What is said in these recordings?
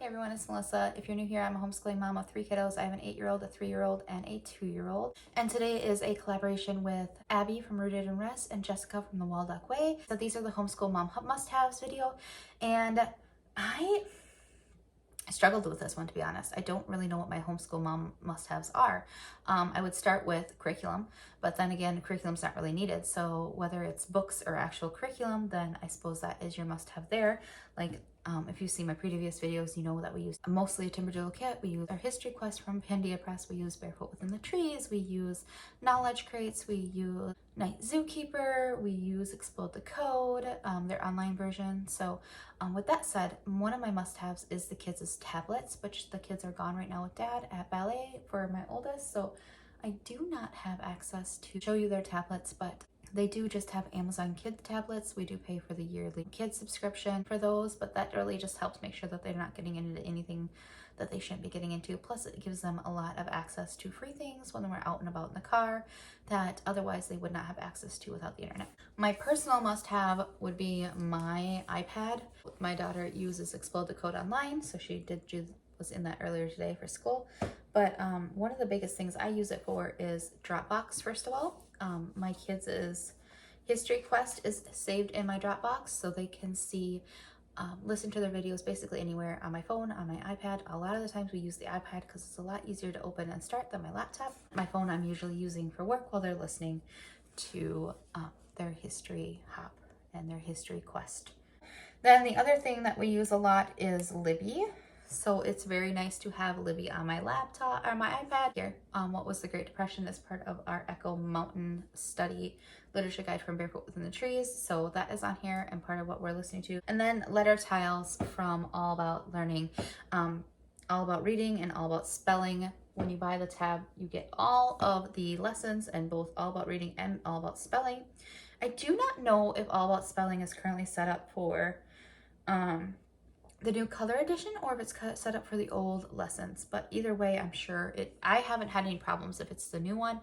Hey everyone, it's Melissa. If you're new here, I'm a homeschooling mom of 3 kiddos. I have an 8-year-old, a 3-year-old, and a 2-year-old. And today is a collaboration with Abby from Rooted in Rest and Jessica from the Way. So these are the Homeschool Mom Must-Haves video. And I struggled with this one, to be honest. I don't really know what my homeschool mom must-haves are. I would start with curriculum, but then again, curriculum's not really needed. So whether it's books or actual curriculum, then I suppose that is your must-have there. Like if you've seen my previous videos, you know that we use mostly a Timberdoodle kit. We use our history quest from Pandia Press. We use Barefoot Within the Trees. We use knowledge crates. We use Night Zookeeper. We use Explode the Code, their online version. So with that said, one of my must-haves is the kids' tablets, which the kids are gone right now with dad at ballet for my oldest. So I do not have access to show you their tablets, but they do just have Amazon Kids tablets. We do pay for the yearly kids subscription for those, but that really just helps make sure that they're not getting into anything that they shouldn't be getting into. Plus it gives them a lot of access to free things when we're out and about in the car that otherwise they would not have access to without the internet. My personal must-have would be my iPad. My daughter uses Explode the Code online, so she was in that earlier today for school. But one of the biggest things I use it for is Dropbox, first of all. My kids' history quest is saved in my Dropbox, so they can see, listen to their videos basically anywhere on my phone, on my iPad. A lot of the times we use the iPad because it's a lot easier to open and start than my laptop. My phone I'm usually using for work while they're listening to their history hop and their history quest. Then the other thing that we use a lot is Libby. So it's very nice to have Libby on my laptop or my iPad here. What was the Great Depression is part of our Echo Mountain Study literature guide from Barefoot Within the Trees. So that is on here and part of what we're listening to. And then letter tiles from All About Learning, All About Reading and All About Spelling. When you buy the tab, you get all of the lessons and both All About Reading and All About Spelling. I do not know if All About Spelling is currently set up for the new color edition or if it's set up for the old lessons, but either way I'm sure I haven't had any problems if it's the new one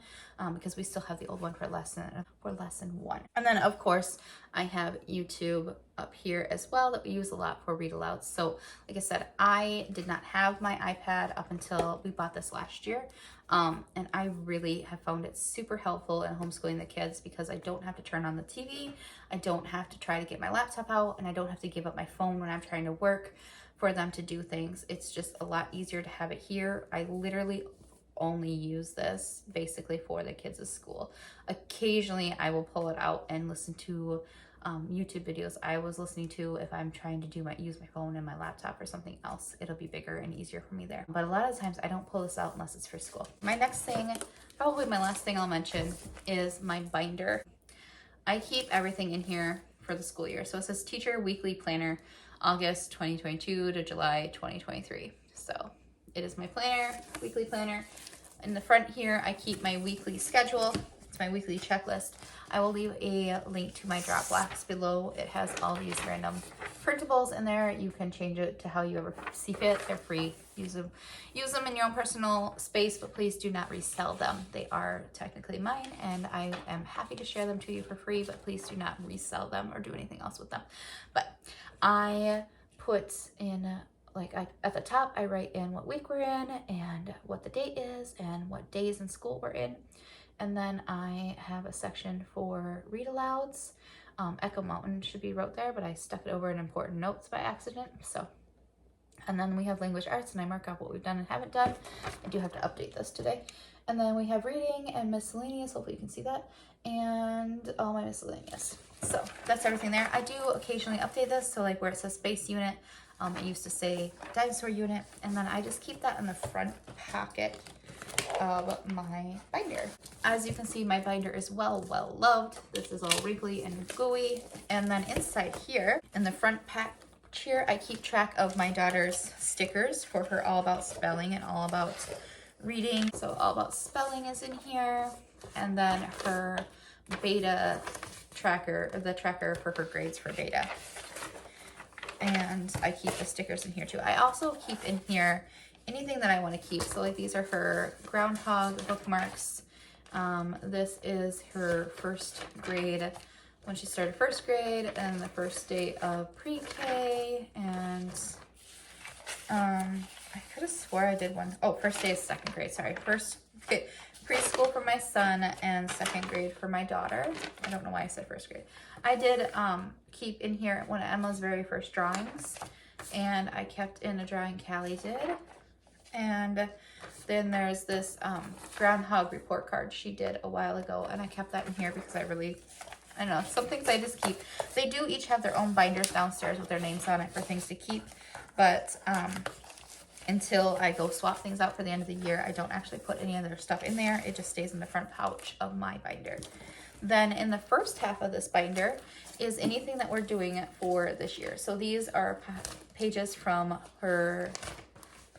because we still have the old one for lesson 1. And then of course I have YouTube up here as well that we use a lot for read alouds. So like I said, I did not have my iPad up until we bought this last year, and I really have found it super helpful in homeschooling the kids because I don't have to turn on the TV, I don't have to try to get my laptop out, and I don't have to give up my phone when I'm trying to work for them to do things. It's just a lot easier to have it here. I literally only use this basically for the kids' school. Occasionally I will pull it out and listen to YouTube videos I was listening to if I'm trying to use my phone and my laptop or something else. It'll be bigger and easier for me there. But a lot of times I don't pull this out unless it's for school. My next thing, probably my last thing I'll mention, is my binder. I keep everything in here for the school year. So it says Teacher Weekly Planner, August 2022 to July 2023. So it is my planner, weekly planner. In the front here, I keep my weekly schedule. It's my weekly checklist. I will leave a link to my Dropbox below. It has all these random printables in there. You can change it to how you ever see fit. They're free. Use them in your own personal space, but please do not resell them. They are technically mine, and I am happy to share them to you for free, but please do not resell them or do anything else with them. But I put in, at the top, I write in what week we're in and what the date is and what days in school we're in. And then I have a section for read alouds. Echo Mountain should be wrote there, but I stuck it over in important notes by accident. So, and then we have language arts, and I mark out what we've done and haven't done. I do have to update this today. And then we have reading and miscellaneous. Hopefully you can see that. And all my miscellaneous. So that's everything there. I do occasionally update this. So like where it says space unit, it used to say dinosaur unit. And then I just keep that in the front pocket of my binder. As you can see, my binder is well loved. This is all wrinkly and gooey. And then inside here, in the front patch here, I keep track of my daughter's stickers for her All About Spelling and All About Reading. So All About Spelling is in here. And then her beta tracker, the tracker for her grades for beta. And I keep the stickers in here too. I also keep in here anything that I want to keep. So like these are her groundhog bookmarks. This is her first grade, when she started first grade, and the first day of pre-K, and I could have swore I did one. Oh, first day is second grade. Sorry. First preschool for my son and second grade for my daughter. I don't know why I said first grade. I did keep in here one of Emma's very first drawings, and I kept in a drawing Callie did. And then there's this groundhog report card she did a while ago, and I kept that in here because I don't know, some things I just keep. They do each have their own binders downstairs with their names on it for things to keep, but until I go swap things out for the end of the year, I don't actually put any of their stuff in there. It just stays in the front pouch of my binder. Then in the first half of this binder is anything that we're doing for this year. So these are pages from her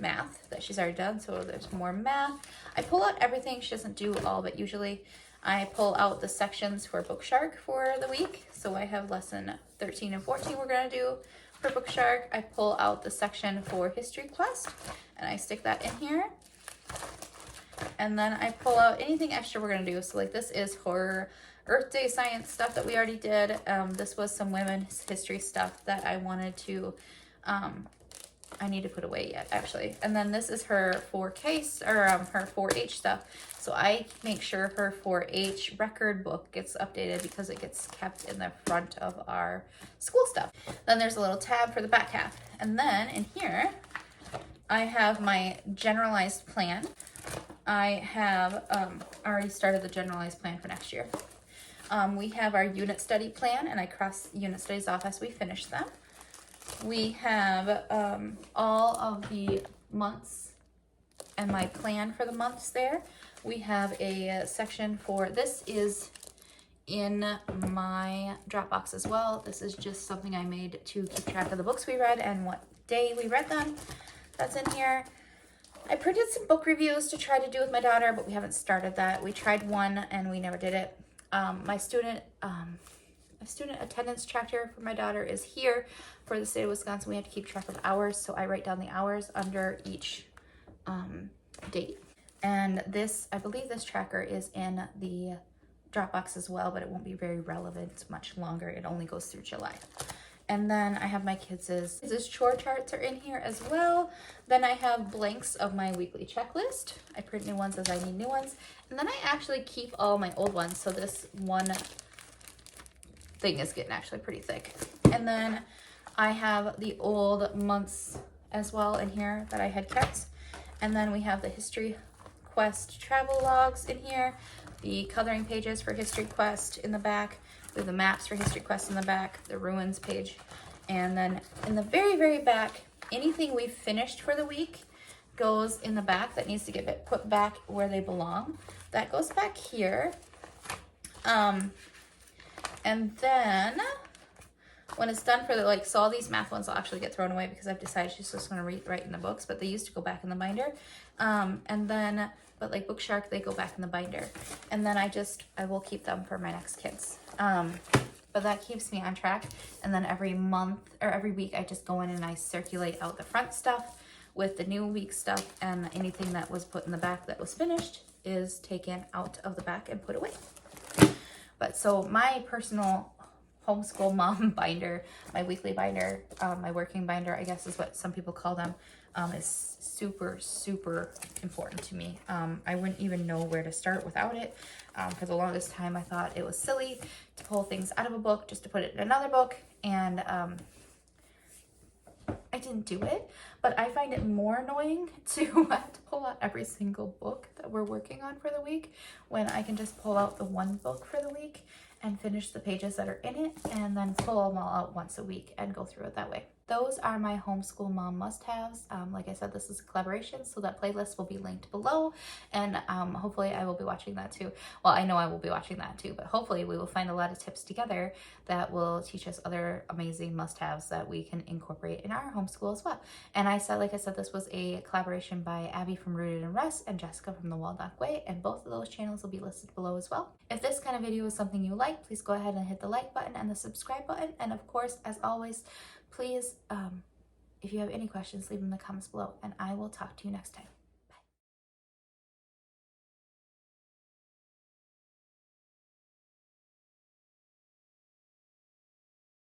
math that she's already done. So there's more math. I pull out everything. She doesn't do all, but usually I pull out the sections for Book Shark for the week. So I have lesson 13 and 14 we're going to do for Book Shark. I pull out the section for History Quest and I stick that in here. And then I pull out anything extra we're going to do. So like this is for Earth Day science stuff that we already did. This was some women's history stuff that I wanted to, I need to put away yet actually. And then this is her 4K or her 4H stuff. So I make sure her 4H record book gets updated because it gets kept in the front of our school stuff. Then there's a little tab for the back half. And then in here, I have my generalized plan. I have already started the generalized plan for next year. We have our unit study plan, and I cross unit studies off as we finish them. We have all of the months and my plan for the months there. We have a section for, this is in my Dropbox as well. This is just something I made to keep track of the books we read and what day we read them. That's in here. I printed some book reviews to try to do with my daughter, but we haven't started that. We tried one and we never did it. My student attendance tracker for my daughter is here. For the state of Wisconsin, we have to keep track of hours, so I write down the hours under each date. And this, I believe this tracker is in the Dropbox as well, but it won't be very relevant much longer. It only goes through July. And then I have my kids' chore charts are in here as well. Then I have blanks of my weekly checklist. I print new ones as I need new ones. And then I actually keep all my old ones. So this one thing is getting actually pretty thick. And then I have the old months as well in here that I had kept. And then we have the History Quest travel logs in here, the coloring pages for History Quest in the back, with the maps for History Quest in the back, the ruins page, and then in the very, very back, anything we've finished for the week goes in the back that needs to get put back where they belong. That goes back here. And then when it's done for the, so all these math ones will actually get thrown away because I've decided she's just going to write in the books, but they used to go back in the binder. And then, but like Book Shark, they go back in the binder. And then I will keep them for my next kids. But that keeps me on track. And then every month or every week, I just go in and I circulate out the front stuff with the new week stuff, and anything that was put in the back that was finished is taken out of the back and put away. But so my personal homeschool mom binder, my weekly binder, my working binder, I guess is what some people call them, is super, super important to me. I wouldn't even know where to start without it. For the longest time, I thought it was silly to pull things out of a book just to put it in another book, and I didn't do it. But I find it more annoying to have to pull out every single book that we're working on for the week when I can just pull out the one book for the week and finish the pages that are in it, and then pull them all out once a week and go through it that way. Those are my homeschool mom must-haves. Like I said, this is a collaboration, so that playlist will be linked below, and hopefully I will be watching that too. Well, I know I will be watching that too, but hopefully we will find a lot of tips together that will teach us other amazing must-haves that we can incorporate in our homeschool as well. And like I said, this was a collaboration by Abby from Rooted in Rest and Jessica from the Wall-Dock Way, and both of those channels will be listed below as well. If this kind of video is something you like, please go ahead and hit the like button and the subscribe button. And of course, as always, please, if you have any questions, leave them in the comments below, and I will talk to you next time.